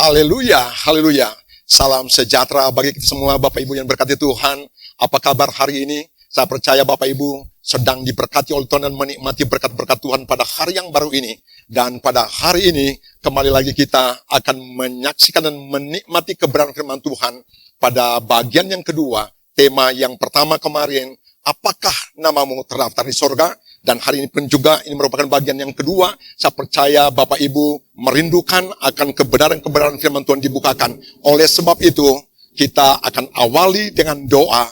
Haleluya, haleluya. Salam sejahtera bagi kita semua Bapak Ibu yang berkati Tuhan. Apa kabar hari ini? Saya percaya Bapak Ibu sedang diberkati oleh Tuhan dan menikmati berkat-berkat Tuhan pada hari yang baru ini. Dan pada hari ini kembali lagi kita akan menyaksikan dan menikmati kebenaran firman Tuhan pada bagian yang kedua. Tema yang pertama kemarin, apakah namamu terdaftar di sorga? Dan hari ini pun juga ini merupakan bagian yang kedua. Saya percaya Bapak Ibu merindukan akan kebenaran-kebenaran firman Tuhan dibukakan. Oleh sebab itu, kita akan awali dengan doa.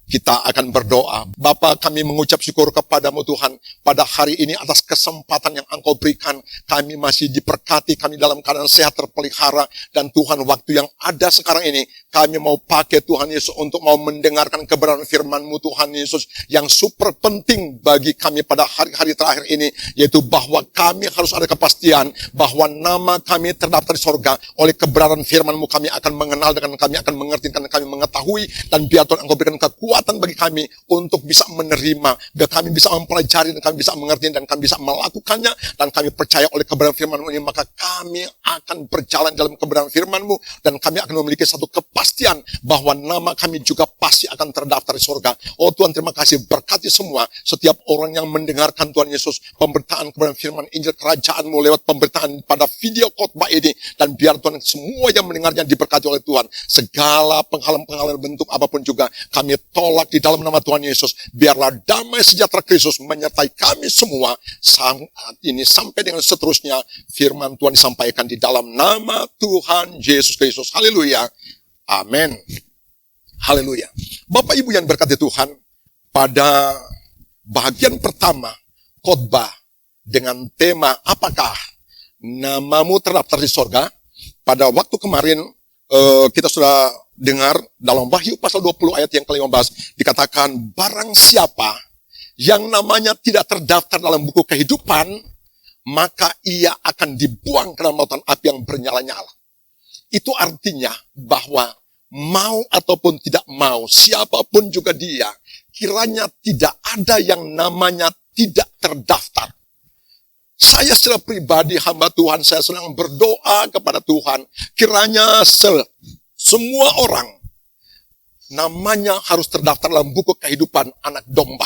Kita akan berdoa. Bapa, kami mengucap syukur kepadamu Tuhan. Pada hari ini atas kesempatan yang Engkau berikan. Kami masih diberkati, kami dalam keadaan sehat terpelihara. Dan Tuhan, waktu yang ada sekarang ini, kami mau pakai Tuhan Yesus untuk mau mendengarkan kebenaran firman-Mu Tuhan Yesus. Yang super penting bagi kami pada hari-hari terakhir ini. Yaitu bahwa kami harus ada kepastian bahwa nama kami terdaftar di sorga. Oleh kebenaran firman-Mu kami akan mengenal dan kami akan mengerti dan kami mengetahui. Dan biar Tuhan Engkau berikan kekuatan bagi kami untuk bisa menerima, biar kami bisa mempelajari dan kami bisa mengerti dan kami bisa melakukannya, dan kami percaya oleh kebenaran firman-Mu ini, maka kami akan berjalan dalam kebenaran firman-Mu dan kami akan memiliki satu kepastian bahwa nama kami juga pasti akan terdaftar di surga. Oh Tuhan, terima kasih, berkati semua setiap orang yang mendengarkan Tuhan Yesus pemberitaan kebenaran firman Injil Kerajaan-Mu lewat pemberitaan pada video khotbah ini, dan biar Tuhan semua yang mendengarnya diberkati oleh Tuhan. Segala penghalang-penghalang bentuk apapun juga kami tolak di dalam nama Tuhan Yesus. Biarlah damai sejahtera Kristus menyertai kami semua saat ini sampai dengan seterusnya. Firman Tuhan disampaikan di dalam nama Tuhan Yesus Kristus. Haleluya. Amin. Haleluya. Bapak Ibu yang berkati Tuhan, pada bagian pertama khotbah dengan tema apakah namamu terdaftar di sorga, pada waktu kemarin kita sudah dengar dalam Wahyu pasal 20 ayat yang ke-15 dikatakan, barang siapa yang namanya tidak terdaftar dalam buku kehidupan, maka ia akan dibuang ke dalam lautan api yang bernyala-nyala. Itu artinya bahwa mau ataupun tidak mau, siapapun juga dia, kiranya tidak ada yang namanya tidak terdaftar. Saya secara pribadi, hamba Tuhan, saya sedang berdoa kepada Tuhan, kiranya semua orang namanya harus terdaftar dalam buku kehidupan anak domba.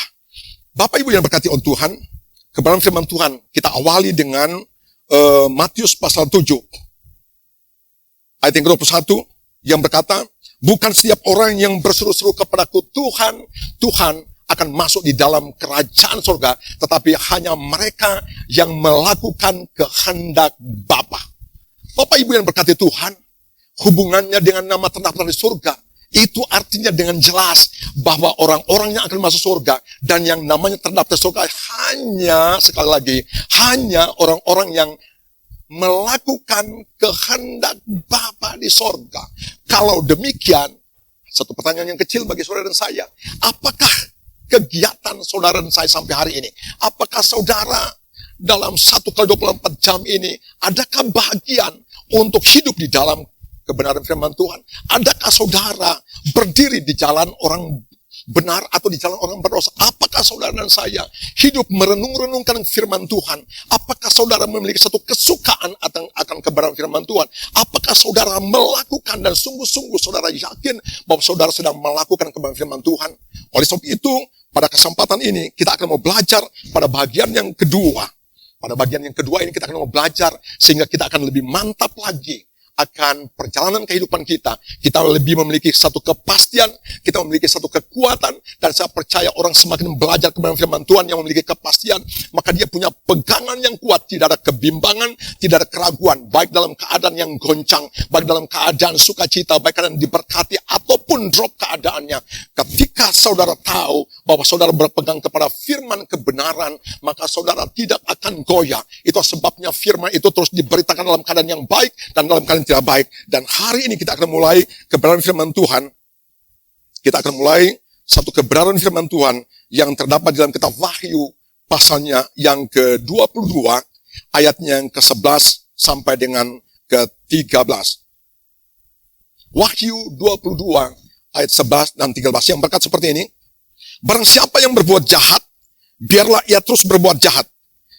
Bapak Ibu yang berkati oleh Tuhan, kebenaran firman Tuhan kita awali dengan Matius pasal 7 ayat yang ke-21 yang berkata, bukan setiap orang yang berseru-seru kepadaku Tuhan, Tuhan, akan masuk di dalam kerajaan surga, tetapi hanya mereka yang melakukan kehendak Bapa. Bapak Ibu yang berkati Tuhan, hubungannya dengan nama terdaftar di surga, itu artinya dengan jelas bahwa orang-orang yang akan masuk surga dan yang namanya terdaftar di surga hanya, sekali lagi, hanya orang-orang yang melakukan kehendak Bapa di surga. Kalau demikian, satu pertanyaan yang kecil bagi saudara dan saya, apakah kegiatan saudara dan saya sampai hari ini? Apakah saudara dalam 1x24 jam ini, adakah bahagian untuk hidup di dalam kebenaran firman Tuhan? Adakah saudara berdiri di jalan orang benar atau di jalan orang berdosa? Apakah saudara dan saya hidup merenung-renungkan firman Tuhan? Apakah saudara memiliki satu kesukaan akan kebenaran firman Tuhan? Apakah saudara melakukan dan sungguh-sungguh saudara yakin bahwa saudara sedang melakukan kebenaran firman Tuhan? Oleh sebab itu, pada kesempatan ini kita akan mau belajar pada bagian yang kedua. Pada bagian yang kedua ini kita akan mau belajar sehingga kita akan lebih mantap lagi akan perjalanan kehidupan kita. Kita lebih memiliki satu kepastian, kita memiliki satu kekuatan, dan saya percaya orang semakin belajar kebenaran firman Tuhan yang memiliki kepastian, maka dia punya pegangan yang kuat, tidak ada kebimbangan, tidak ada keraguan, baik dalam keadaan yang goncang, baik dalam keadaan sukacita, baik keadaan diberkati ataupun drop keadaannya. Ketika saudara tahu bahwa saudara berpegang kepada firman kebenaran, maka saudara tidak akan goyah. Itu sebabnya firman itu terus diberitakan dalam keadaan yang baik dan dalam keadaan tidak baik. Dan hari ini kita akan mulai kebenaran firman Tuhan. Kita akan mulai satu kebenaran firman Tuhan yang terdapat dalam kitab Wahyu pasalnya yang ke-22 ayatnya yang ke-11 sampai dengan ke-13. Wahyu 22 ayat 11 dan 13 yang berkata seperti ini. Barang siapa yang berbuat jahat, biarlah ia terus berbuat jahat.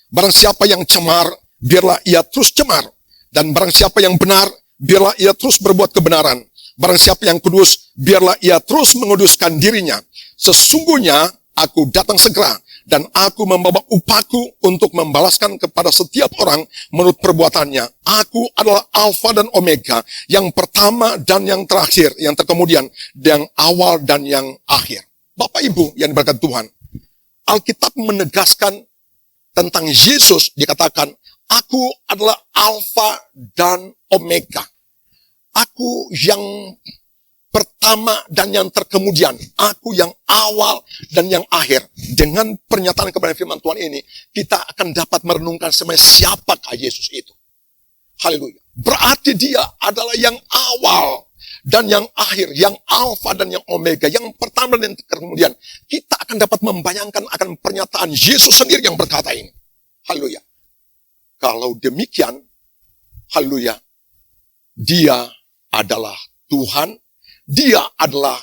Barang siapa yang cemar, biarlah ia terus cemar. Dan barang siapa yang benar, biarlah ia terus berbuat kebenaran. Barang siapa yang kudus, biarlah ia terus menguduskan dirinya. Sesungguhnya aku datang segera, dan aku membawa upahku untuk membalaskan kepada setiap orang menurut perbuatannya. Aku adalah Alfa dan Omega, yang pertama dan yang terakhir, yang terkemudian, yang awal dan yang akhir. Bapak Ibu yang diberkati Tuhan, Alkitab menegaskan tentang Yesus, dikatakan, aku adalah Alfa dan Omega. Aku yang pertama dan yang terkemudian. Aku yang awal dan yang akhir. Dengan pernyataan kebenaran firman Tuhan ini, kita akan dapat merenungkan sebenarnya siapakah Yesus itu. Haleluya. Berarti dia adalah yang awal dan yang akhir, yang alfa dan yang omega, yang pertama dan yang terkemudian. Kita akan dapat membayangkan akan pernyataan Yesus sendiri yang berkata ini. Haleluya. Kalau demikian, haleluya, dia adalah Tuhan, dia adalah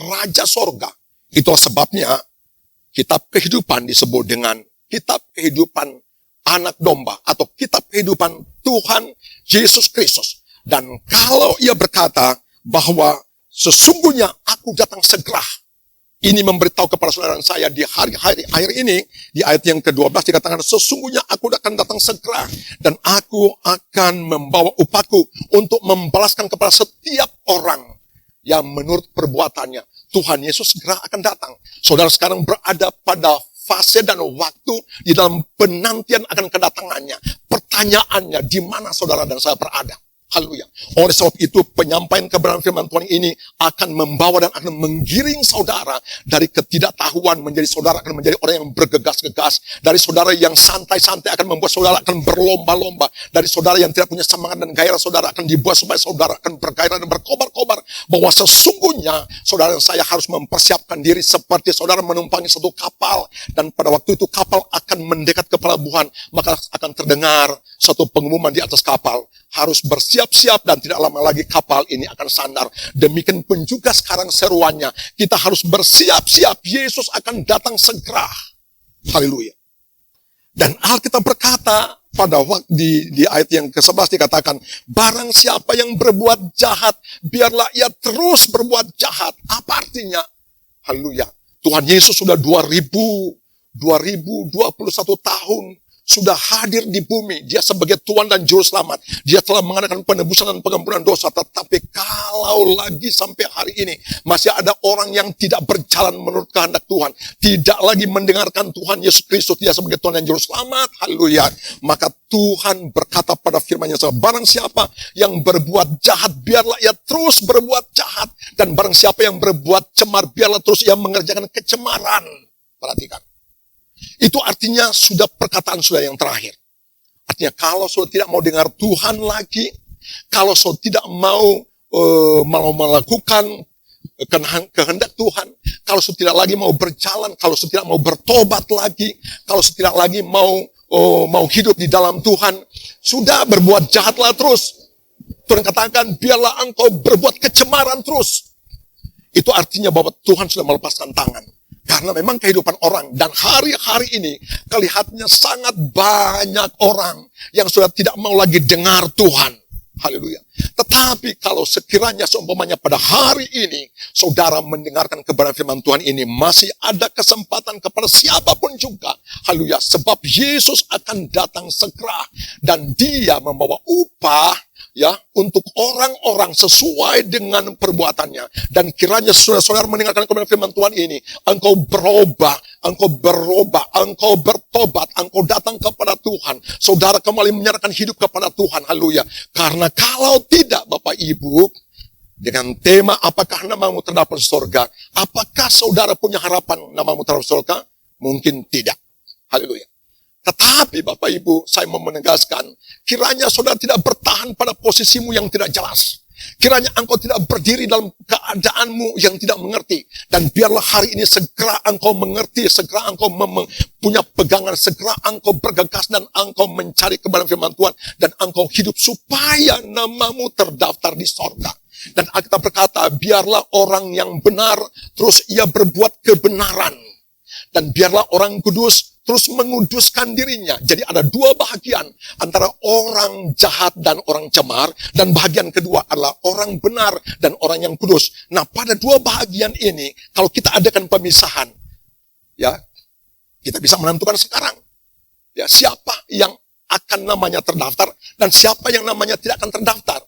Raja Sorga. Itulah sebabnya kitab kehidupan disebut dengan kitab kehidupan anak domba atau kitab kehidupan Tuhan Yesus Kristus. Dan kalau ia berkata bahwa sesungguhnya aku datang segera, ini memberitahu kepada saudara saya di hari-hari akhir ini, di ayat yang ke-12 dikatakan, sesungguhnya aku akan datang segera, dan aku akan membawa upahku untuk membalaskan kepada setiap orang yang menurut perbuatannya. Tuhan Yesus segera akan datang. Saudara sekarang berada pada fase dan waktu di dalam penantian akan kedatangannya. Pertanyaannya, di mana saudara dan saya berada? Haleluya. Oleh sebab itu penyampaian kebenaran firman Tuhan ini akan membawa dan akan menggiring saudara dari ketidaktahuan menjadi saudara akan menjadi orang yang bergegas-gegas. Dari saudara yang santai-santai akan membuat saudara akan berlomba-lomba. Dari saudara yang tidak punya semangat dan gairah, saudara akan dibuat supaya saudara akan bergairah dan berkobar-kobar. Bahwa sesungguhnya saudara dan saya harus mempersiapkan diri seperti saudara menumpangi satu kapal. Dan pada waktu itu kapal akan mendekat ke pelabuhan. Maka akan terdengar satu pengumuman di atas kapal. Harus bersiap-siap dan tidak lama lagi kapal ini akan sandar. Demikian pun juga sekarang seruannya. Kita harus bersiap-siap. Yesus akan datang segera. Haleluya. Dan Alkitab berkata pada waktu di ayat yang ke-11 dikatakan, barang siapa yang berbuat jahat, biarlah ia terus berbuat jahat. Apa artinya? Haleluya. Tuhan Yesus sudah 2021 tahun sudah hadir di bumi. Dia sebagai Tuhan dan Juru Selamat. Dia telah mengadakan penebusan dan pengampunan dosa. Tetapi kalau lagi sampai hari ini masih ada orang yang tidak berjalan menurut kehendak Tuhan, tidak lagi mendengarkan Tuhan Yesus Kristus, dia sebagai Tuhan dan Juru Selamat, haleluya, maka Tuhan berkata pada firman-Nya, barang siapa yang berbuat jahat, biarlah ia terus berbuat jahat. Dan barang siapa yang berbuat cemar, biarlah terus ia mengerjakan kecemaran. Perhatikan. Itu artinya sudah perkataan sudah yang terakhir. Artinya kalau sudah tidak mau dengar Tuhan lagi, kalau sudah tidak mau melakukan kehendak Tuhan, kalau sudah tidak lagi mau berjalan, kalau sudah tidak mau bertobat lagi, kalau sudah tidak lagi mau hidup di dalam Tuhan, sudah berbuat jahatlah terus. Tuhan katakan, biarlah engkau berbuat kecemaran terus. Itu artinya bahwa Tuhan sudah melepaskan tangan. Karena memang kehidupan orang dan hari-hari ini kelihatannya sangat banyak orang yang sudah tidak mau lagi dengar Tuhan. Haleluya. Tetapi kalau sekiranya seumpamanya pada hari ini saudara mendengarkan kebenaran firman Tuhan ini, masih ada kesempatan kepada siapapun juga. Haleluya. Sebab Yesus akan datang segera dan dia membawa upah ya, untuk orang-orang sesuai dengan perbuatannya. Dan kiranya saudara-saudara mendengarkan kebenaran firman Tuhan ini, engkau berubah, engkau bertobat, engkau datang kepada Tuhan. Saudara kembali menyerahkan hidup kepada Tuhan, haleluya. Karena kalau tidak, Bapak Ibu, dengan tema apakah namamu terdapat di surga, apakah saudara punya harapan namamu terdapat di surga? Mungkin tidak. Haleluya. Tetapi Bapak Ibu, saya mau menegaskan, kiranya saudara tidak bertahan pada posisimu yang tidak jelas. Kiranya engkau tidak berdiri dalam keadaanmu yang tidak mengerti. Dan biarlah hari ini segera engkau mengerti, segera engkau punya pegangan, segera engkau bergegas dan engkau mencari kebenaran firman Tuhan. Dan engkau hidup supaya namamu terdaftar di sorga. Dan Alkitab berkata, biarlah orang yang benar, terus ia berbuat kebenaran. Dan biarlah orang kudus, terus menguduskan dirinya. Jadi ada dua bahagian antara orang jahat dan orang cemar, dan bahagian kedua adalah orang benar dan orang yang kudus. Nah, pada dua bahagian ini, kalau kita adakan pemisahan, ya, kita bisa menentukan sekarang, ya, siapa yang akan namanya terdaftar dan siapa yang namanya tidak akan terdaftar.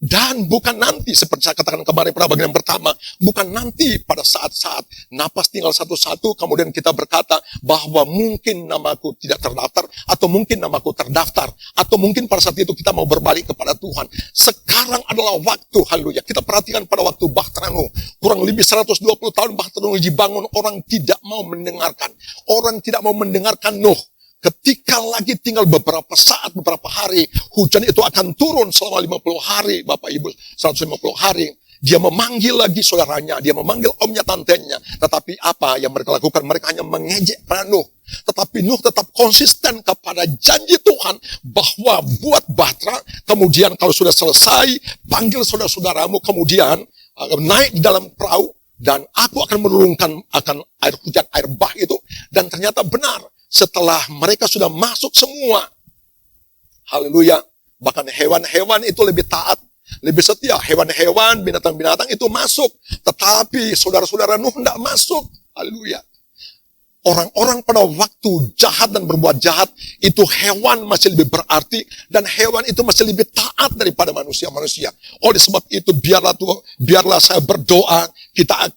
Dan bukan nanti, seperti saya katakan kemarin pada bagian yang pertama, bukan nanti pada saat-saat napas tinggal satu-satu, kemudian kita berkata bahwa mungkin namaku tidak terdaftar, atau mungkin namaku terdaftar, atau mungkin pada saat itu kita mau berbalik kepada Tuhan. Sekarang adalah waktu, haleluya. Kita perhatikan pada waktu Bahtera Nuh, kurang lebih 120 tahun Bahtera Nuh dibangun, orang tidak mau mendengarkan. Orang tidak mau mendengarkan Nuh. Ketika lagi tinggal beberapa saat, beberapa hari, hujan itu akan turun selama 50 hari, Bapak Ibu, 150 hari. Dia memanggil lagi saudaranya, dia memanggil omnya, tantenya. Tetapi apa yang mereka lakukan? Mereka hanya mengejek pada Nuh. Tetapi Nuh tetap konsisten kepada janji Tuhan bahwa buat Bahtera, kemudian kalau sudah selesai, panggil saudara-saudaramu, kemudian naik di dalam perahu, dan aku akan menurunkan akan air hujan, air bah itu. Dan ternyata benar. Setelah mereka sudah masuk semua, haleluya, bahkan hewan-hewan itu lebih taat, lebih setia. Hewan-hewan, binatang-binatang itu masuk, tetapi saudara-saudara Nuh tidak masuk, haleluya. Orang-orang pada waktu jahat dan berbuat jahat, itu hewan masih lebih berarti, dan hewan itu masih lebih taat daripada manusia-manusia. Oleh sebab itu, biarlah saya berdoa, kita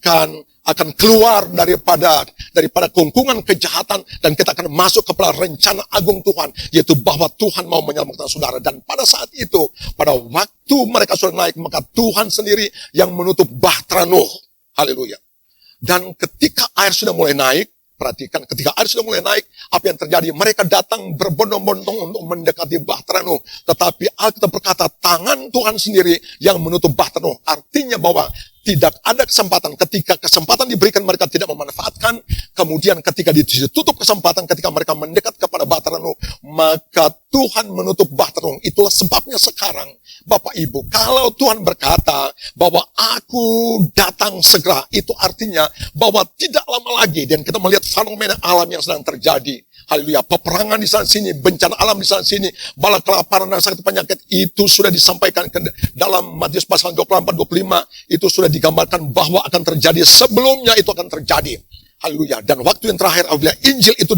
akan keluar daripada kungkungan kejahatan, dan kita akan masuk kepada rencana agung Tuhan, yaitu bahwa Tuhan mau menyelamatkan saudara. Dan pada saat itu, pada waktu mereka sudah naik, maka Tuhan sendiri yang menutup Bahtera Nuh. Haleluya. Dan ketika air sudah mulai naik, perhatikan, ketika air sudah mulai naik, apa yang terjadi? Mereka datang berbondong-bondong untuk mendekati Bahtera Nuh. Tetapi Alkitab berkata, tangan Tuhan sendiri yang menutup Bahtera Nuh. Artinya bahwa tidak ada kesempatan. Ketika kesempatan diberikan, mereka tidak memanfaatkan. Kemudian ketika ditutup kesempatan, ketika mereka mendekat kepada Bahtera Nuh, maka Tuhan menutup Bahtera Nuh. Itulah sebabnya sekarang, Bapak Ibu, kalau Tuhan berkata bahwa aku datang segera, itu artinya bahwa tidak lama lagi, dan kita melihat fenomena alam yang sedang terjadi. Haleluya, peperangan di sana sini, bencana alam di sana sini, bala kelaparan dan sakit penyakit, itu sudah disampaikan dalam Matius pasal 24-25, itu sudah digambarkan bahwa akan terjadi, sebelumnya itu akan terjadi. Haleluya. Dan waktu yang terakhir apabila Injil itu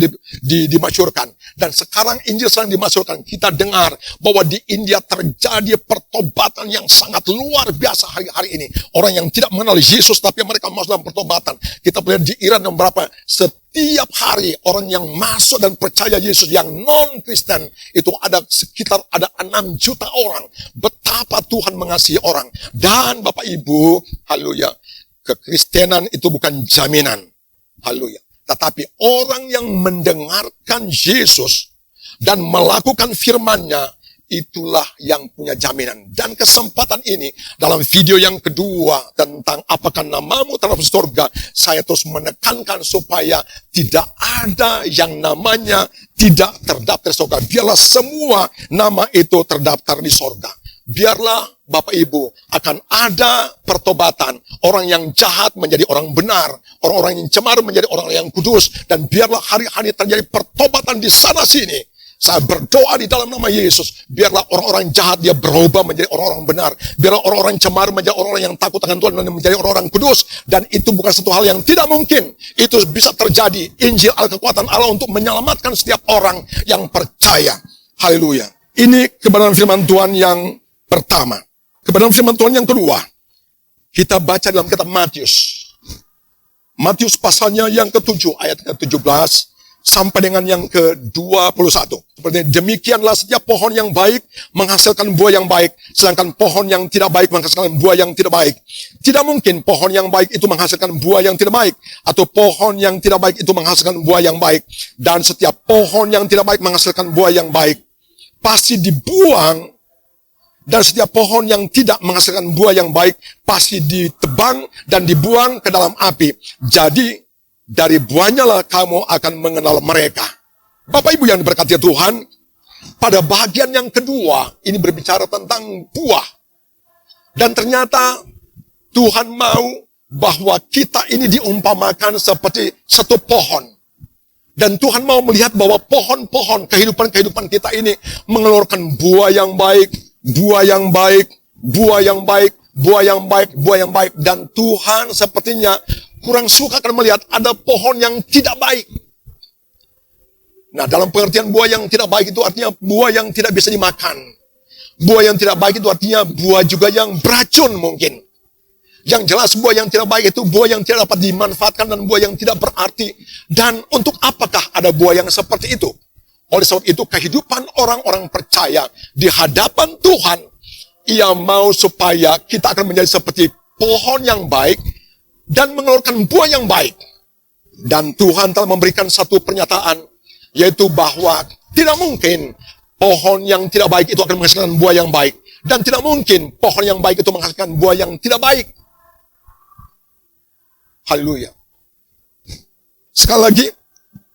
dimasyhurkan, dan sekarang Injil sedang dimasyhurkan, kita dengar bahwa di India terjadi pertobatan yang sangat luar biasa hari-hari ini. Orang yang tidak mengenal Yesus tapi mereka masuk dalam pertobatan. Kita melihat di Iran yang berapa, setiap hari orang yang masuk dan percaya Yesus yang non-Kristen itu ada sekitar 6 juta orang. Betapa Tuhan mengasihi orang. Dan Bapak Ibu, haleluya, kekristenan itu bukan jaminan. Haleluya. Tetapi orang yang mendengarkan Yesus dan melakukan firman-Nya, itulah yang punya jaminan. Dan kesempatan ini, dalam video yang kedua tentang apakah namamu terhadap surga, saya terus menekankan supaya tidak ada yang namanya tidak terdaftar di surga. Biarlah semua nama itu terdaftar di surga. Biarlah Bapak Ibu akan ada pertobatan. Orang yang jahat menjadi orang benar. Orang-orang yang cemar menjadi orang yang kudus. Dan biarlah hari-hari terjadi pertobatan di sana sini. Saya berdoa di dalam nama Yesus. Biarlah orang-orang jahat dia berubah menjadi orang-orang benar. Biarlah orang-orang cemar menjadi orang-orang yang takut akan Tuhan dan menjadi orang-orang kudus. Dan itu bukan satu hal yang tidak mungkin. Itu bisa terjadi. Injil kekuatan Allah untuk menyelamatkan setiap orang yang percaya. Haleluya. Ini kebenaran firman Tuhan yang pertama. Kebenaran firman Tuhan yang kedua, kita baca dalam kitab Matius. Matius pasalnya yang ke-7, ayat ke-17, sampai dengan yang ke-21. Seperti demikianlah setiap pohon yang baik menghasilkan buah yang baik, sedangkan pohon yang tidak baik menghasilkan buah yang tidak baik. Tidak mungkin pohon yang baik itu menghasilkan buah yang tidak baik, atau pohon yang tidak baik itu menghasilkan buah yang baik. Dan setiap pohon yang tidak baik menghasilkan buah yang baik pasti dibuang. Dan setiap pohon yang tidak menghasilkan buah yang baik pasti ditebang dan dibuang ke dalam api. Jadi dari buahnya lah kamu akan mengenal mereka. Bapak Ibu yang diberkati Tuhan, pada bagian yang kedua ini berbicara tentang buah. Dan ternyata Tuhan mau bahwa kita ini diumpamakan seperti satu pohon. Dan Tuhan mau melihat bahwa pohon-pohon kehidupan kita ini mengeluarkan buah yang baik, buah yang baik, buah yang baik, buah yang baik, buah yang baik. Dan Tuhan sepertinya kurang suka akan melihat ada pohon yang tidak baik. Nah, dalam pengertian buah yang tidak baik itu artinya buah yang tidak bisa dimakan. Buah yang tidak baik itu artinya buah juga yang beracun mungkin. Yang jelas buah yang tidak baik itu buah yang tidak dapat dimanfaatkan dan buah yang tidak berarti. Dan untuk apakah ada buah yang seperti itu? Oleh sebab itu kehidupan orang-orang percaya di hadapan Tuhan, Ia mau supaya kita akan menjadi seperti pohon yang baik dan mengeluarkan buah yang baik. Dan Tuhan telah memberikan satu pernyataan, yaitu bahwa tidak mungkin pohon yang tidak baik itu akan menghasilkan buah yang baik. Dan tidak mungkin pohon yang baik itu menghasilkan buah yang tidak baik. Haleluya. Sekali lagi,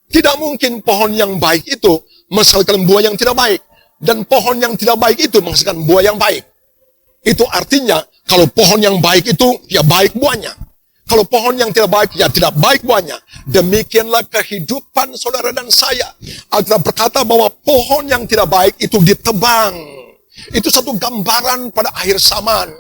tidak mungkin pohon yang baik itu menghasilkan buah yang tidak baik. Dan pohon yang tidak baik itu menghasilkan buah yang baik. Itu artinya, kalau pohon yang baik itu, ya baik buahnya. Kalau pohon yang tidak baik, ya tidak baik buahnya. Demikianlah kehidupan saudara dan saya. Alkitab berkata bahwa pohon yang tidak baik itu ditebang. Itu satu gambaran pada akhir zaman.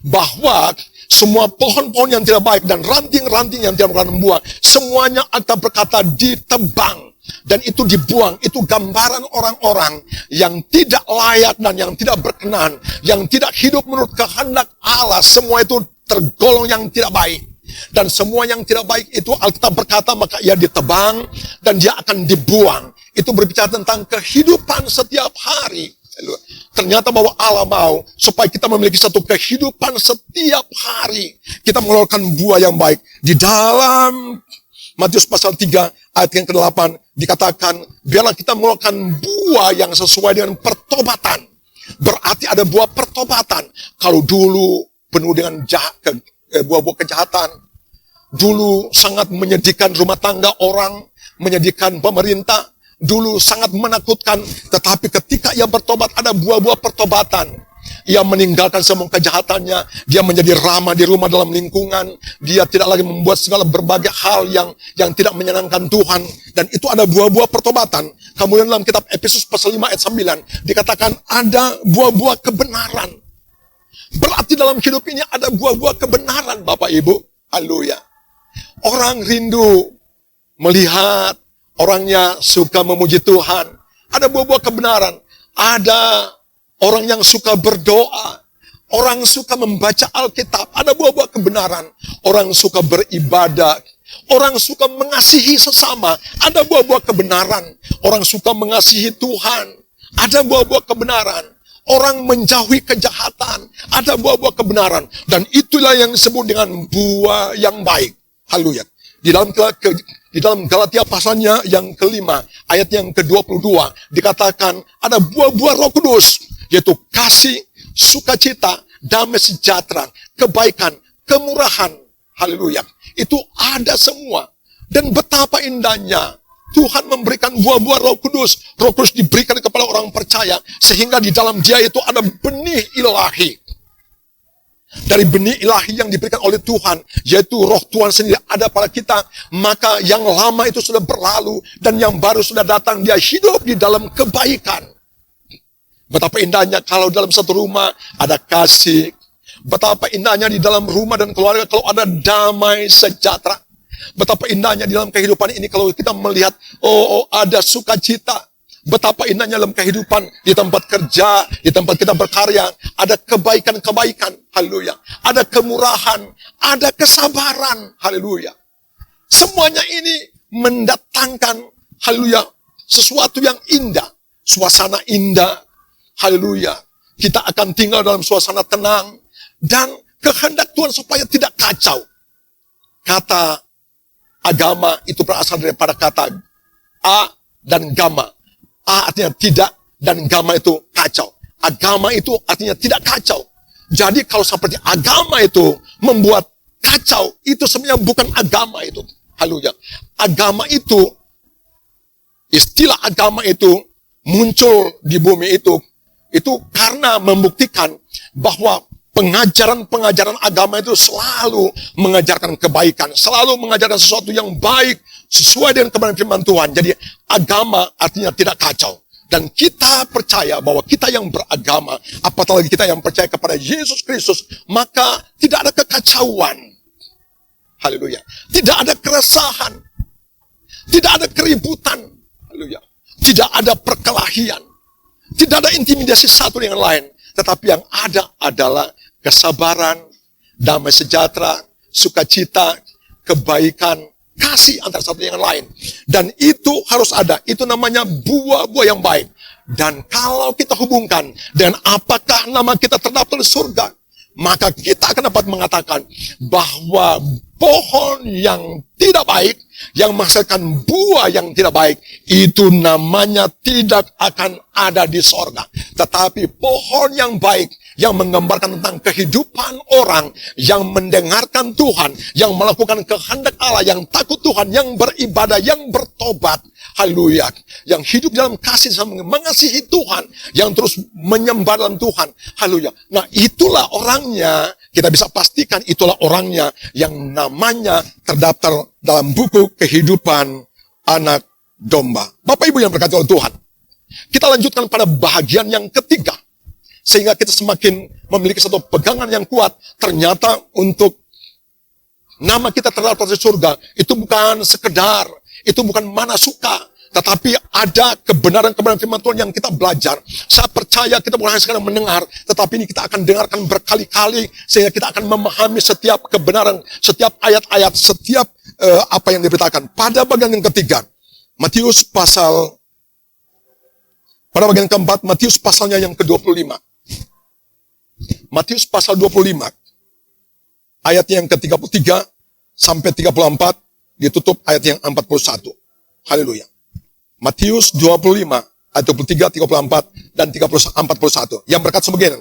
Bahwa semua pohon-pohon yang tidak baik dan ranting-ranting yang tidak menghasilkan buah, semuanya Alkitab berkata ditebang. Dan itu dibuang. Itu gambaran orang-orang yang tidak layak dan yang tidak berkenan, yang tidak hidup menurut kehendak Allah. Semua itu tergolong yang tidak baik. Dan semua yang tidak baik itu Alkitab berkata maka ia ditebang dan dia akan dibuang. Itu berbicara tentang kehidupan setiap hari. Ternyata bahwa Allah mau supaya kita memiliki satu kehidupan setiap hari. Kita mengeluarkan buah yang baik. Di dalam Matius pasal 3 ayat yang ke-8 dikatakan, biarlah kita mengeluarkan buah yang sesuai dengan pertobatan. Berarti ada buah pertobatan. Kalau dulu penuh dengan buah-buah kejahatan, dulu sangat menyedihkan rumah tangga orang, menyedihkan pemerintah, dulu sangat menakutkan, tetapi ketika ia bertobat ada buah-buah pertobatan. Ia meninggalkan semua kejahatannya, dia menjadi ramah di rumah dalam lingkungan, dia tidak lagi membuat segala berbagai hal yang tidak menyenangkan Tuhan, dan itu ada buah-buah pertobatan. Kemudian dalam kitab Efesus pasal 5 ayat 9 dikatakan ada buah-buah kebenaran. Berarti dalam hidup ini ada buah-buah kebenaran, Bapak Ibu. Haleluya. Orang rindu melihat orangnya suka memuji Tuhan. Ada buah-buah kebenaran. Ada orang yang suka berdoa. Orang suka membaca Alkitab. Ada buah-buah kebenaran. Orang suka beribadah. Orang suka mengasihi sesama. Ada buah-buah kebenaran. Orang suka mengasihi Tuhan. Ada buah-buah kebenaran. Orang menjauhi kejahatan. Ada buah-buah kebenaran. Dan itulah yang disebut dengan buah yang baik. Haleluya. Di dalam Galatia pasalnya yang kelima, ayat yang ke-22, dikatakan ada buah-buah Roh Kudus, yaitu kasih, sukacita, damai sejahtera, kebaikan, kemurahan. Haleluya. Itu ada semua. Dan betapa indahnya Tuhan memberikan buah-buah Roh Kudus. Roh Kudus diberikan kepada orang percaya, sehingga di dalam dia itu ada benih ilahi. Dari benih ilahi yang diberikan oleh Tuhan, yaitu Roh Tuhan sendiri ada pada kita, maka yang lama itu sudah berlalu, dan yang baru sudah datang, dia hidup di dalam kebaikan. Betapa indahnya kalau dalam satu rumah ada kasih. Betapa indahnya di dalam rumah dan keluarga kalau ada damai sejahtera. Betapa indahnya di dalam kehidupan ini kalau kita melihat, ada sukacita. Betapa indahnya dalam kehidupan, di tempat kerja, di tempat kita berkarya, ada kebaikan-kebaikan, haleluya. Ada kemurahan, ada kesabaran, haleluya. Semuanya ini mendatangkan, haleluya, sesuatu yang indah, suasana indah, haleluya. Kita akan tinggal dalam suasana tenang, dan kehendak Tuhan supaya tidak kacau. Kata agama itu berasal daripada kata a dan gamma. A artinya tidak, dan gamma itu kacau. Agama itu artinya tidak kacau. Jadi kalau seperti agama itu membuat kacau, itu sebenarnya bukan agama itu. Haleluya. Agama itu, istilah agama itu muncul di bumi itu karena membuktikan bahwa Pengajaran-pengajaran agama itu selalu mengajarkan kebaikan, selalu mengajarkan sesuatu yang baik, sesuai dengan kebenaran firman Tuhan. Jadi agama artinya tidak kacau. Dan kita percaya bahwa kita yang beragama, apalagi kita yang percaya kepada Yesus Kristus, maka tidak ada kekacauan. Haleluya. Tidak ada keresahan. Tidak ada keributan. Haleluya. Tidak ada perkelahian. Tidak ada intimidasi satu dengan lain. Tetapi yang ada adalah kesabaran, damai sejahtera, sukacita, kebaikan, kasih antara satu dengan lain. Dan itu harus ada. Itu namanya buah-buah yang baik. Dan kalau kita hubungkan dengan apakah nama kita terdaftar di surga, maka kita akan dapat mengatakan bahwa pohon yang tidak baik, yang menghasilkan buah yang tidak baik, itu namanya tidak akan ada di sorga. Tetapi pohon yang baik, yang menggambarkan tentang kehidupan orang yang mendengarkan Tuhan, yang melakukan kehendak Allah, yang takut Tuhan, yang beribadah, yang bertobat, haleluya, yang hidup dalam kasih, mengasihi Tuhan, yang terus menyembah dalam Tuhan, haleluya. Nah, itulah orangnya, kita bisa pastikan itulah orangnya yang namanya terdaftar dalam buku kehidupan anak domba. Bapak Ibu yang berkati oleh Tuhan, kita lanjutkan pada bahagian yang ketiga. Sehingga kita semakin memiliki satu pegangan yang kuat. Ternyata untuk nama kita terdaftar di surga, itu bukan sekedar, itu bukan mana suka. Tetapi ada kebenaran-kebenaran firman Tuhan yang kita belajar. Saya percaya kita bukan hanya sekadar mendengar, tetapi ini kita akan dengarkan berkali-kali. Sehingga kita akan memahami setiap kebenaran, setiap ayat-ayat, setiap apa yang diberitakan. Pada bagian yang ketiga, pada bagian keempat, Matius pasalnya yang ke-25. Matius pasal 25, ayatnya yang ke-33 sampai 34, ditutup ayat yang 41. Haleluya. Matius 25, ayat 23, 34, dan 41. Yang berkata sebegini,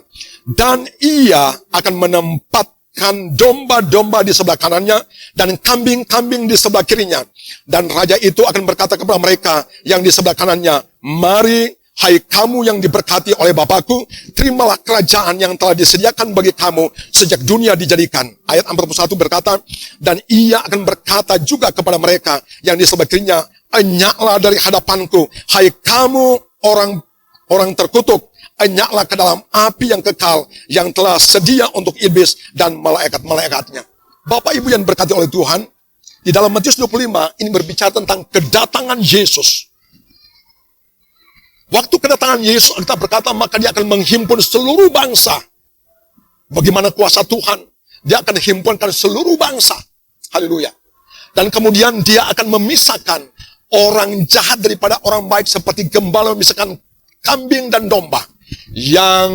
dan ia akan menempatkan domba-domba di sebelah kanannya, dan kambing-kambing di sebelah kirinya. Dan raja itu akan berkata kepada mereka yang di sebelah kanannya, mari, hai kamu yang diberkati oleh Bapakku, terimalah kerajaan yang telah disediakan bagi kamu sejak dunia dijadikan. Ayat 41 berkata, dan ia akan berkata juga kepada mereka yang di sebelah kirinya, enyaklah dari hadapanku, hai kamu orang terkutuk, enyaklah ke dalam api yang kekal, yang telah sedia untuk iblis dan malaikat-malaikatnya. Bapak Ibu yang berkati oleh Tuhan, di dalam Matius 25, ini berbicara tentang kedatangan Yesus. Waktu kedatangan Yesus, kita berkata, maka dia akan menghimpun seluruh bangsa. Bagaimana kuasa Tuhan? Dia akan himpunkan seluruh bangsa. Haleluya. Dan kemudian dia akan memisahkan orang jahat daripada orang baik, seperti gembala memisahkan kambing dan domba. Yang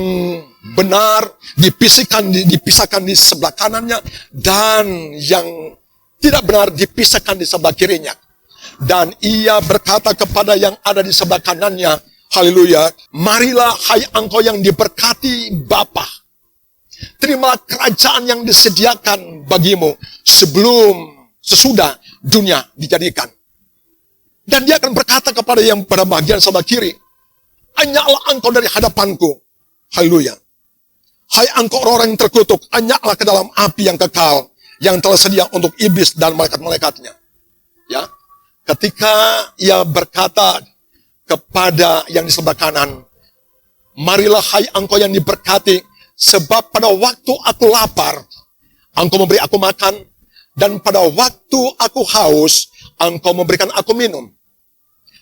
benar dipisahkan di sebelah kanannya, dan yang tidak benar dipisahkan di sebelah kirinya. Dan ia berkata kepada yang ada di sebelah kanannya, haleluya, marilah hai engkau yang diberkati Bapa, terimalah kerajaan yang disediakan bagimu sesudah dunia dijadikan. Dan dia akan berkata kepada yang pada bagian sebelah kiri, enyaklah engkau dari hadapanku, haleluya, hai engkau orang yang terkutuk, enyaklah ke dalam api yang kekal, yang telah sedia untuk iblis dan malaikat-malaikatnya. Ya, ketika ia berkata kepada yang di sebelah kanan, marilah hai engkau yang diberkati, sebab pada waktu aku lapar, engkau memberi aku makan, dan pada waktu aku haus, engkau memberikan aku minum.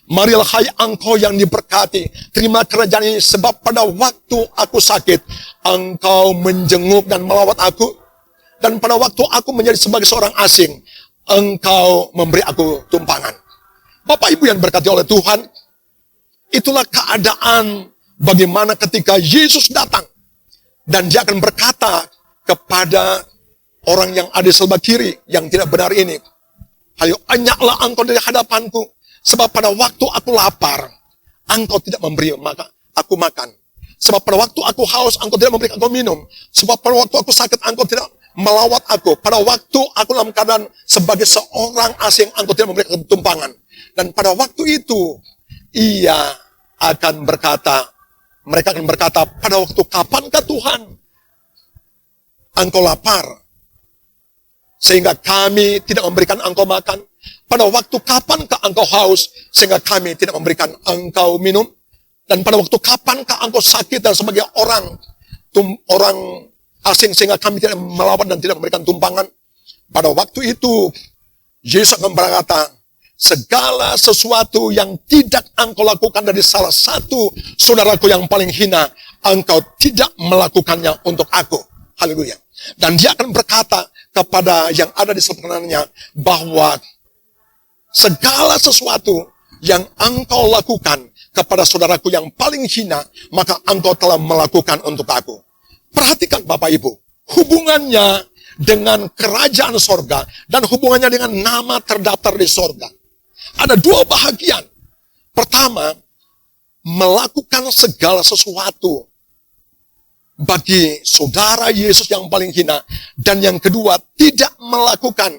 Marilah hai engkau yang diberkati, terima kerajaan ini, sebab pada waktu aku sakit, engkau menjenguk dan melawat aku, dan pada waktu aku menjadi sebagai seorang asing, engkau memberi aku tumpangan. Bapak Ibu yang berkati oleh Tuhan, itulah keadaan bagaimana ketika Yesus datang. Dan dia akan berkata kepada orang yang ada di sebelah kiri, yang tidak benar ini, ayo enyaklah engkau dari hadapanku, sebab pada waktu aku lapar, engkau tidak memberi aku makan. Sebab pada waktu aku haus, engkau tidak memberi aku minum. Sebab pada waktu aku sakit, engkau tidak melawat aku. Pada waktu aku dalam keadaan sebagai seorang asing, engkau tidak memberi aku tumpangan. Dan pada waktu itu, mereka akan berkata, pada waktu kapankah Tuhan engkau lapar, sehingga kami tidak memberikan engkau makan? Pada waktu kapankah engkau haus, sehingga kami tidak memberikan engkau minum? Dan pada waktu kapankah engkau sakit dan sebagai orang asing, sehingga kami tidak melawat dan tidak memberikan tumpangan? Pada waktu itu, Yesus akan berkata, segala sesuatu yang tidak engkau lakukan dari salah satu saudaraku yang paling hina, engkau tidak melakukannya untuk aku. Haleluya. Dan dia akan berkata kepada yang ada di sebenarnya bahwa segala sesuatu yang engkau lakukan kepada saudaraku yang paling hina, maka engkau telah melakukan untuk aku. Perhatikan Bapak Ibu, hubungannya dengan kerajaan sorga dan hubungannya dengan nama terdaftar di sorga. Ada dua bahagian. Pertama, melakukan segala sesuatu bagi saudara Yesus yang paling hina. Dan yang kedua, tidak melakukan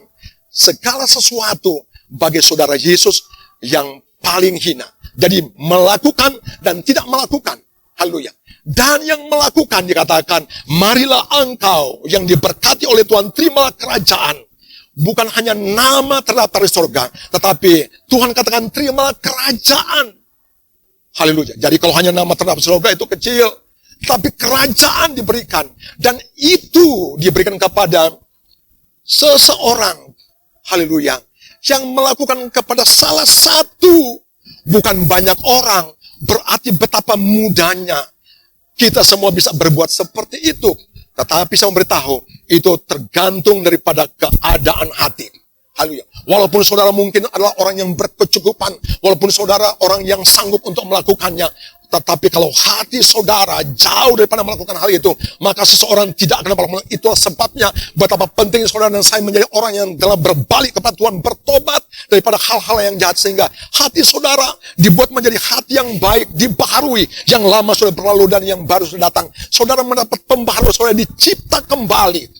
segala sesuatu bagi saudara Yesus yang paling hina. Jadi melakukan dan tidak melakukan. Haleluya. Dan yang melakukan dikatakan, marilah engkau yang diberkati oleh Tuhan, terimalah kerajaan. Bukan hanya nama terdaftar di surga, tetapi Tuhan katakan terimalah kerajaan. Haleluya. Jadi kalau hanya nama terdaftar di surga itu kecil, tapi kerajaan diberikan. Dan itu diberikan kepada seseorang, haleluya, yang melakukan kepada salah satu, bukan banyak orang. Berarti betapa mudahnya kita semua bisa berbuat seperti itu. Tetapi saya memberitahu, itu tergantung daripada keadaan hati. Haleluya. Walaupun saudara mungkin adalah orang yang berkecukupan, walaupun saudara orang yang sanggup untuk melakukannya, tetapi kalau hati saudara jauh daripada melakukan hal itu, maka seseorang tidak akan dapat melakukan. Itulah sebabnya betapa penting saudara dan saya menjadi orang yang telah berbalik kepada Tuhan, bertobat daripada hal-hal yang jahat, sehingga hati saudara dibuat menjadi hati yang baik, dibaharui. Yang lama sudah berlalu dan yang baru sudah datang. Saudara mendapat pembaharuan, saudara dicipta kembali.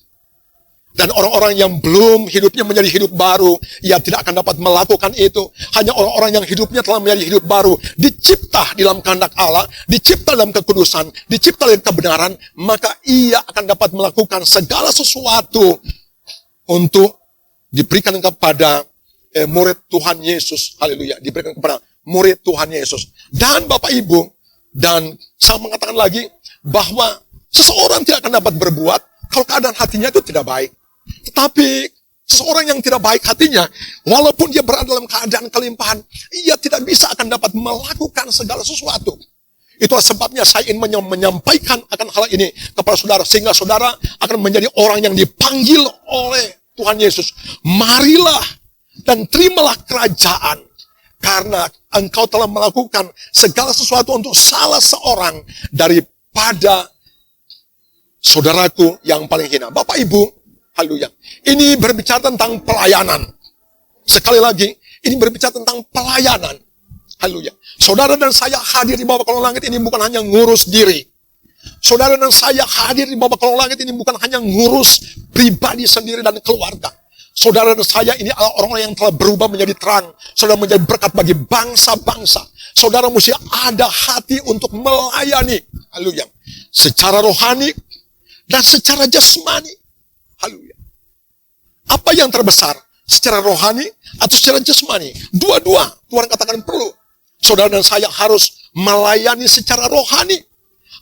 Dan orang-orang yang belum hidupnya menjadi hidup baru, ia tidak akan dapat melakukan itu. Hanya orang-orang yang hidupnya telah menjadi hidup baru, dicipta di dalam kehendak Allah, dicipta dalam kekudusan, dicipta dalam kebenaran, maka ia akan dapat melakukan segala sesuatu untuk diberikan kepada murid Tuhan Yesus. Haleluya. Diberikan kepada murid Tuhan Yesus. Dan Bapak Ibu, dan saya mengatakan lagi bahwa seseorang tidak akan dapat berbuat kalau keadaan hatinya itu tidak baik. Tetapi seseorang yang tidak baik hatinya, walaupun dia berada dalam keadaan kelimpahan, ia tidak bisa akan dapat melakukan segala sesuatu. Itulah sebabnya saya ingin menyampaikan akan hal ini kepada saudara, sehingga saudara akan menjadi orang yang dipanggil oleh Tuhan Yesus. Marilah dan terimalah kerajaan, karena engkau telah melakukan segala sesuatu untuk salah seorang daripada saudaraku yang paling hina. Bapak Ibu, haleluya. Ini berbicara tentang pelayanan. Sekali lagi, ini berbicara tentang pelayanan. Haleluya. Saudara dan saya hadir di bawah kolong langit ini bukan hanya ngurus diri. Saudara dan saya hadir di bawah kolong langit ini bukan hanya ngurus pribadi sendiri dan keluarga. Saudara dan saya ini adalah orang-orang yang telah berubah menjadi terang. Saudara menjadi berkat bagi bangsa-bangsa. Saudara mesti ada hati untuk melayani. Haleluya. Secara rohani dan secara jasmani. Haleluya. Apa yang terbesar? Secara rohani atau secara jasmani? Dua-dua Tuhan katakan perlu. Saudara dan saya harus melayani secara rohani.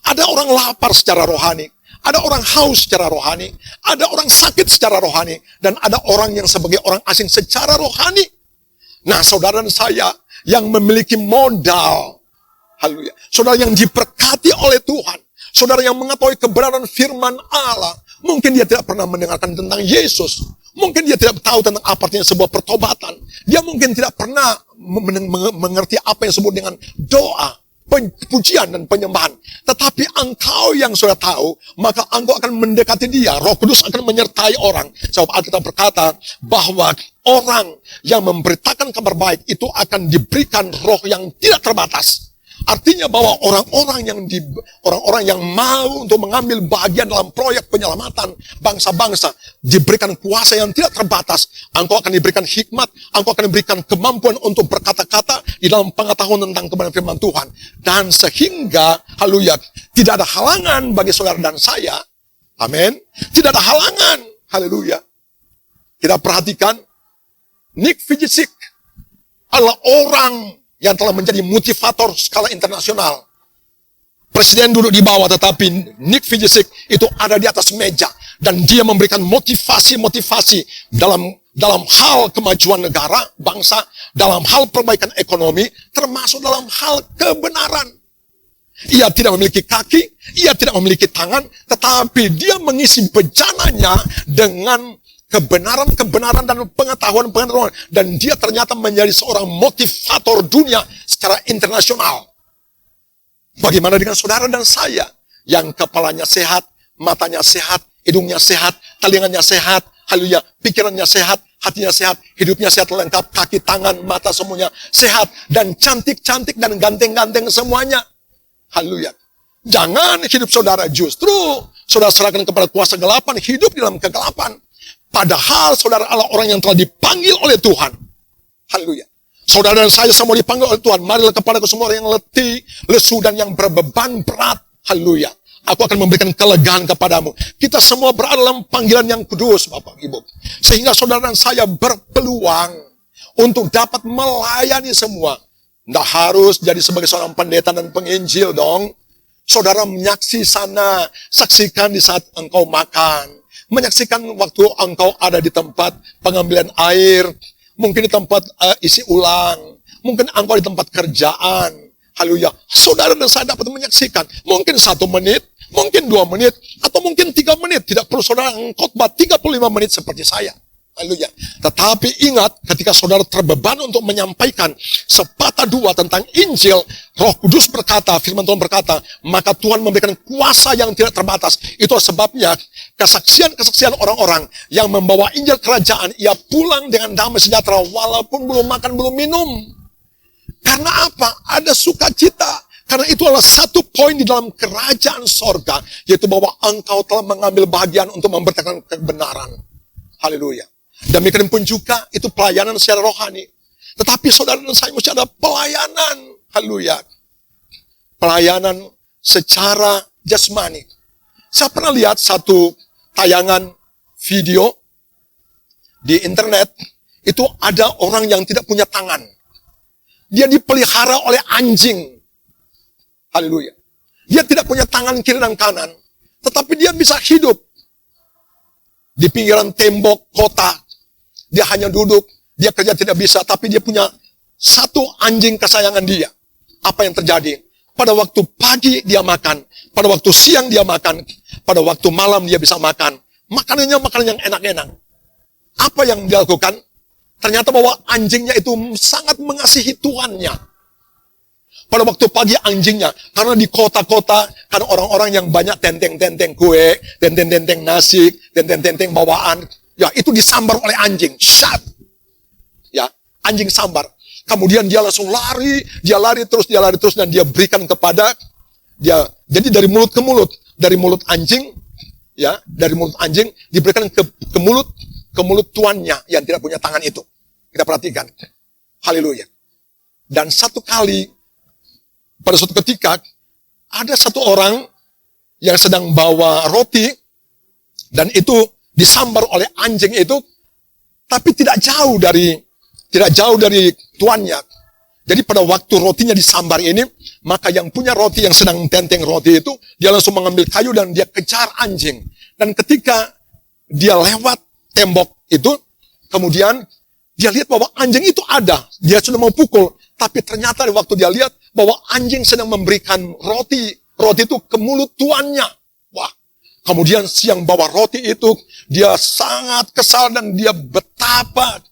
Ada orang lapar secara rohani. Ada orang haus secara rohani. Ada orang sakit secara rohani. Dan ada orang yang sebagai orang asing secara rohani. Nah, saudara dan saya yang memiliki modal. Haleluya. Saudara yang diberkati oleh Tuhan. Saudara yang mengetahui kebenaran firman Allah. Mungkin dia tidak pernah mendengarkan tentang Yesus. Mungkin dia tidak tahu tentang apa artinya sebuah pertobatan. Dia mungkin tidak pernah mengerti apa yang disebut dengan doa, pujian dan penyembahan. Tetapi engkau yang sudah tahu, maka engkau akan mendekati dia. Roh Kudus akan menyertai orang. Sebab Alkitab berkata bahwa orang yang memberitakan kabar baik itu akan diberikan roh yang tidak terbatas. Artinya bahwa orang-orang yang mau untuk mengambil bagian dalam proyek penyelamatan bangsa-bangsa diberikan kuasa yang tidak terbatas. Engkau akan diberikan hikmat, engkau akan diberikan kemampuan untuk berkata-kata di dalam pengetahuan tentang kebenaran firman Tuhan. Dan sehingga, haleluya, tidak ada halangan bagi saudara dan saya Amin. Tidak ada halangan. Haleluya. Kita perhatikan, Nick Vujicic adalah orang yang telah menjadi motivator skala internasional. Presiden duduk di bawah, tetapi Nick Vujicic itu ada di atas meja. Dan dia memberikan motivasi-motivasi dalam hal kemajuan negara, bangsa, dalam hal perbaikan ekonomi, termasuk dalam hal kebenaran. Ia tidak memiliki kaki, ia tidak memiliki tangan, tetapi dia mengisi bejananya dengan kebenaran-kebenaran dan pengetahuan-pengetahuan. Dan dia ternyata menjadi seorang motivator dunia secara internasional. Bagaimana dengan saudara dan saya yang kepalanya sehat, matanya sehat, hidungnya sehat, telingannya sehat, haleluya, pikirannya sehat, hatinya sehat, hidupnya sehat lengkap, kaki, tangan, mata semuanya sehat dan cantik-cantik dan ganteng-ganteng semuanya. Haleluya. Jangan hidup saudara justru saudara serahkan kepada kuasa kegelapan, hidup di dalam kegelapan. Padahal saudara adalah orang yang telah dipanggil oleh Tuhan. Haleluya. Saudara dan saya semua dipanggil oleh Tuhan. Marilah kepada semua orang yang letih, lesu, dan yang berbeban berat. Haleluya. Aku akan memberikan kelegaan kepadamu. Kita semua berada dalam panggilan yang kudus, Bapak Ibu. Sehingga saudara dan saya berpeluang untuk dapat melayani semua. Tidak harus jadi sebagai seorang pendeta dan penginjil dong. Saudara menyaksikan sana, saksikan di saat engkau makan. Menyaksikan waktu engkau ada di tempat pengambilan air. Mungkin di tempat isi ulang. Mungkin engkau di tempat kerjaan. Haleluya. Saudara dan saya dapat menyaksikan. Mungkin 1 menit, mungkin 2 menit, atau mungkin 3 menit. Tidak perlu saudara khotbah 35 menit seperti saya. Haleluya. Tetapi ingat, ketika saudara terbeban untuk menyampaikan sepatah dua tentang Injil, Roh Kudus berkata, firman Tuhan berkata, maka Tuhan memberikan kuasa yang tidak terbatas. Itu sebabnya kesaksian-kesaksian orang-orang yang membawa Injil kerajaan, ia pulang dengan damai sejahtera walaupun belum makan, belum minum. Karena apa? Ada sukacita. Karena itu adalah satu poin di dalam kerajaan sorga, yaitu bahwa engkau telah mengambil bagian untuk memberitakan kebenaran. Haleluya. Demikian pun juga itu pelayanan secara rohani. Tetapi saudara dan saya mesti ada pelayanan. Haleluya. Pelayanan secara jasmani. Saya pernah lihat satu tayangan video di internet. Itu ada orang yang tidak punya tangan. Dia dipelihara oleh anjing. Haleluya. Dia tidak punya tangan kiri dan kanan. Tetapi dia bisa hidup di pinggiran tembok kota. Dia hanya duduk, dia kerja tidak bisa, tapi dia punya satu anjing kesayangan dia. Apa yang terjadi? Pada waktu pagi dia makan, pada waktu siang dia makan, pada waktu malam dia bisa makan. Makanannya makanan yang enak-enak. Apa yang dia lakukan? Ternyata bahwa anjingnya itu sangat mengasihi tuannya. Pada waktu pagi anjingnya, karena di kota-kota, karena orang-orang yang banyak tenteng-tenteng kue, tenteng-tenteng nasi, tenteng-tenteng bawaan, ya itu disambar oleh anjing. Shut. Ya, anjing sambar. Kemudian dia langsung lari terus, dan dia berikan kepada dia. Jadi dari mulut ke mulut anjing, ya, dari mulut anjing diberikan ke mulut tuannya yang tidak punya tangan itu. Kita perhatikan. Haleluya. Dan satu kali, pada suatu ketika, ada satu orang yang sedang bawa roti, dan itu disambar oleh anjing itu, tapi tidak jauh dari tuannya. Jadi pada waktu rotinya disambar ini, maka yang punya roti, yang sedang tenteng roti itu, dia langsung mengambil kayu dan dia kejar anjing. Dan ketika dia lewat tembok itu, kemudian dia lihat bahwa anjing itu ada. Dia sudah mau pukul, tapi ternyata waktu dia lihat bahwa anjing sedang memberikan roti itu ke mulut tuannya. Wah. Kemudian siang bawa roti itu, dia sangat kesal dan dia betapa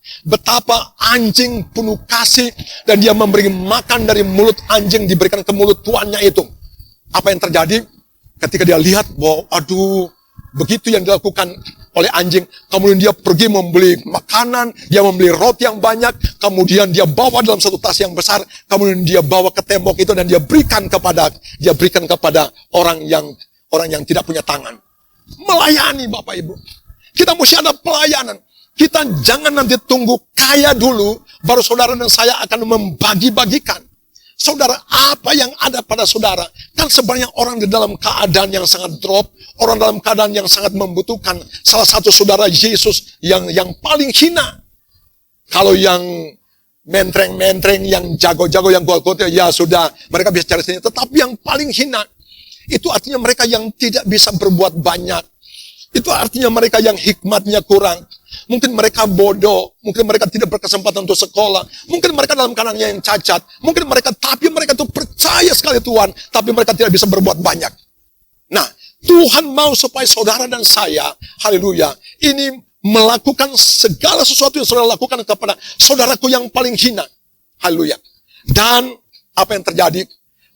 anjing penuh kasih, dan dia memberi makan dari mulut anjing diberikan ke mulut tuannya itu. Apa yang terjadi? Ketika dia lihat bahwa aduh, begitu yang dilakukan oleh anjing, kemudian dia pergi membeli makanan, dia membeli roti yang banyak, kemudian dia bawa dalam satu tas yang besar, kemudian dia bawa ke tembok itu dan dia berikan kepada orang yang tidak punya tangan. Melayani Bapak Ibu. Kita mesti ada pelayanan. Kita jangan nanti tunggu kaya dulu, baru saudara dan saya akan membagi-bagikan. Saudara, apa yang ada pada saudara? Kan sebenarnya orang di dalam keadaan yang sangat drop, orang dalam keadaan yang sangat membutuhkan. Salah satu saudara Yesus yang paling hina. Kalau yang mentreng-mentreng, yang jago-jago, yang kuat-kuat, ya sudah, mereka bisa cari sini. Tetapi yang paling hina, itu artinya mereka yang tidak bisa berbuat banyak. Itu artinya mereka yang hikmatnya kurang. Mungkin mereka bodoh, mungkin mereka tidak berkesempatan untuk sekolah, mungkin mereka dalam keadaan yang cacat, mungkin mereka itu percaya sekali Tuhan, tapi mereka tidak bisa berbuat banyak. Nah, Tuhan mau supaya saudara dan saya, haleluya, ini melakukan segala sesuatu yang saudara lakukan kepada saudaraku yang paling hina. Haleluya. Dan apa yang terjadi?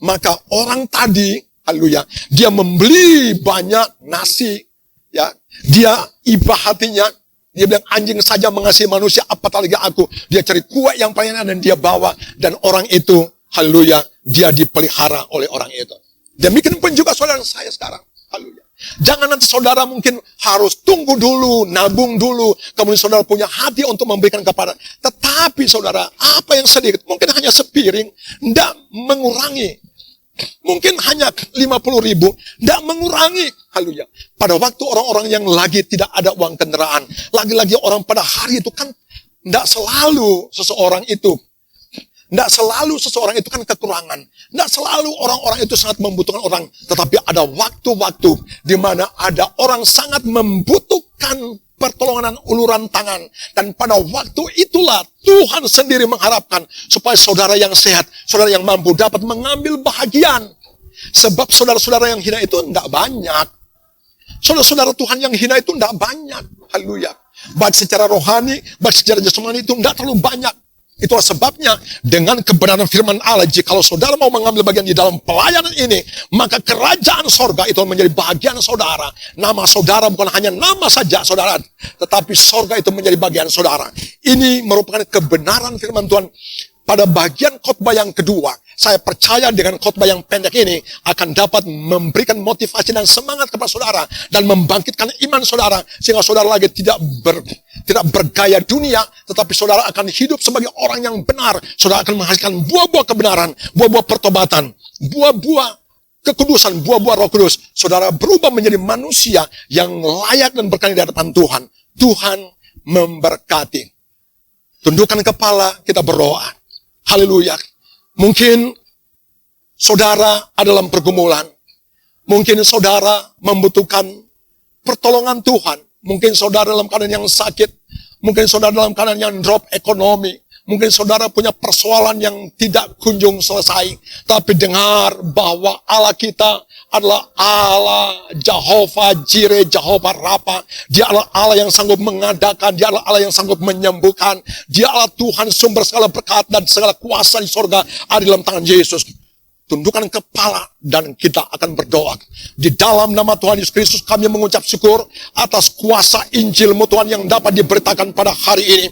Maka orang tadi, haleluya, dia membeli banyak nasi, ya, dia iba hatinya. Dia bilang, anjing saja mengasihi manusia, apatah lagi aku. Dia cari kue yang paling enak dan dia bawa. Dan orang itu, haleluya, dia dipelihara oleh orang itu. Demikian pun juga saudara saya sekarang. Haleluya. Jangan nanti saudara mungkin harus tunggu dulu, nabung dulu. Kemudian saudara punya hati untuk memberikan kepada. Tetapi saudara, apa yang sedikit, mungkin hanya sepiring, tidak mengurangi. Mungkin hanya 50.000, tidak mengurangi. Haleluya. Pada waktu orang-orang yang lagi tidak ada uang kendaraan, lagi-lagi orang pada hari itu kan tidak selalu seseorang itu kan kekurangan. Tidak selalu orang-orang itu sangat membutuhkan orang. Tetapi ada waktu-waktu di mana ada orang sangat membutuhkan pertolongan uluran tangan. Dan pada waktu itulah Tuhan sendiri mengharapkan supaya saudara yang sehat, saudara yang mampu dapat mengambil bahagian. Sebab saudara-saudara yang hina itu tidak banyak. Saudara-saudara Tuhan yang hina itu tidak banyak. Haleluya. Baik secara rohani, baik secara jasmani itu tidak terlalu banyak. Itulah sebabnya dengan kebenaran firman Allah, jikalau saudara mau mengambil bagian di dalam pelayanan ini, maka kerajaan sorga itu menjadi bagian saudara. Nama saudara bukan hanya nama saja saudara, tetapi sorga itu menjadi bagian saudara. Ini merupakan kebenaran firman Tuhan. Pada bagian khotbah yang kedua, saya percaya dengan khotbah yang pendek ini akan dapat memberikan motivasi dan semangat kepada saudara dan membangkitkan iman saudara sehingga saudara lagi tidak bergaya dunia, tetapi saudara akan hidup sebagai orang yang benar. Saudara akan menghasilkan buah-buah kebenaran, buah-buah pertobatan, buah-buah kekudusan, buah-buah Roh Kudus. Saudara berubah menjadi manusia yang layak dan berkenan di hadapan Tuhan. Tuhan memberkati. Tundukkan kepala, kita berdoa. Haleluya. Mungkin saudara ada dalam pergumulan. Mungkin saudara membutuhkan pertolongan Tuhan. Mungkin saudara dalam keadaan yang sakit. Mungkin saudara dalam keadaan yang drop ekonomi. Mungkin saudara punya persoalan yang tidak kunjung selesai. Tapi dengar bahwa Allah kita adalah Allah Jehovah Jireh, Jehovah Rafa. Dia adalah Allah yang sanggup mengadakan. Dia adalah Allah yang sanggup menyembuhkan. Dia adalah Tuhan sumber segala berkat dan segala kuasa di sorga ada di dalam tangan Yesus. Tundukkan kepala dan kita akan berdoa. Di dalam nama Tuhan Yesus Kristus kami mengucap syukur atas kuasa Injil-Mu Tuhan yang dapat diberitakan pada hari ini.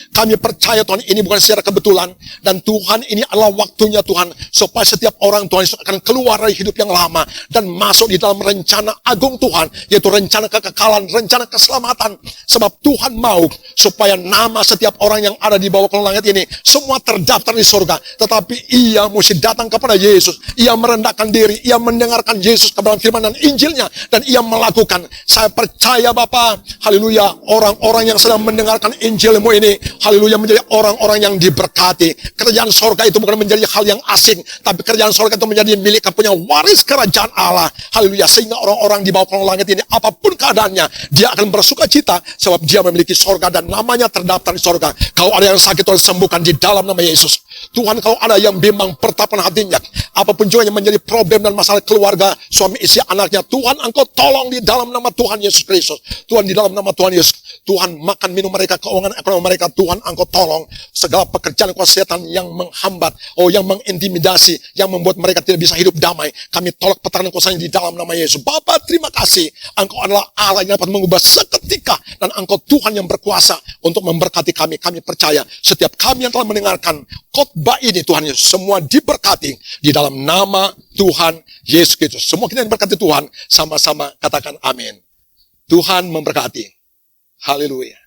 Kami percaya Tuhan ini bukan secara kebetulan. Dan Tuhan ini adalah waktunya Tuhan. Supaya setiap orang Tuhan Yesus akan keluar dari hidup yang lama. Dan masuk di dalam rencana agung Tuhan. Yaitu rencana kekekalan, rencana keselamatan. Sebab Tuhan mau supaya nama setiap orang yang ada di bawah kolong langit ini semua terdaftar di surga. Tetapi ia mesti datang kepada Yesus. Ia merendahkan diri. Ia mendengarkan Yesus kebenaran firman dan Injilnya. Dan ia melakukan. Saya percaya Bapa, haleluya, orang-orang yang sedang mendengarkan Injil-Mu ini, haleluya, menjadi orang-orang yang diberkati. Kerajaan sorga itu bukan menjadi hal yang asing, tapi kerajaan sorga itu menjadi milik punya waris kerajaan Allah. Haleluya, sehingga orang-orang di bawah kolong langit ini, apapun keadaannya, dia akan bersuka cita, sebab dia memiliki sorga dan namanya terdaftar di sorga. Kalau ada yang sakit, Tuhan sembuhkan di dalam nama Yesus. Tuhan, kalau ada yang bimbang pertapan hatinya, apapun juga yang menjadi problem dan masalah keluarga, suami istri anaknya, Tuhan Engkau tolong di dalam nama Tuhan Yesus Kristus. Tuhan, di dalam nama Tuhan Yesus, Tuhan makan minum mereka, keuangan ekonomi mereka, Tuhan Engkau tolong segala pekerjaan kuasa setan yang menghambat, yang mengintimidasi, yang membuat mereka tidak bisa hidup damai. Kami tolak petangan kuasanya di dalam nama Yesus. Bapa, terima kasih. Engkau adalah Allah yang dapat mengubah seketika, dan Engkau Tuhan yang berkuasa untuk memberkati kami. Kami percaya setiap kami yang telah mendengarkan khotbah ini, Tuhan Yesus, semua diberkati di dalam nama Tuhan Yesus Kristus. Semua kita yang diberkati Tuhan, sama-sama katakan amin. Tuhan memberkati. Haleluya.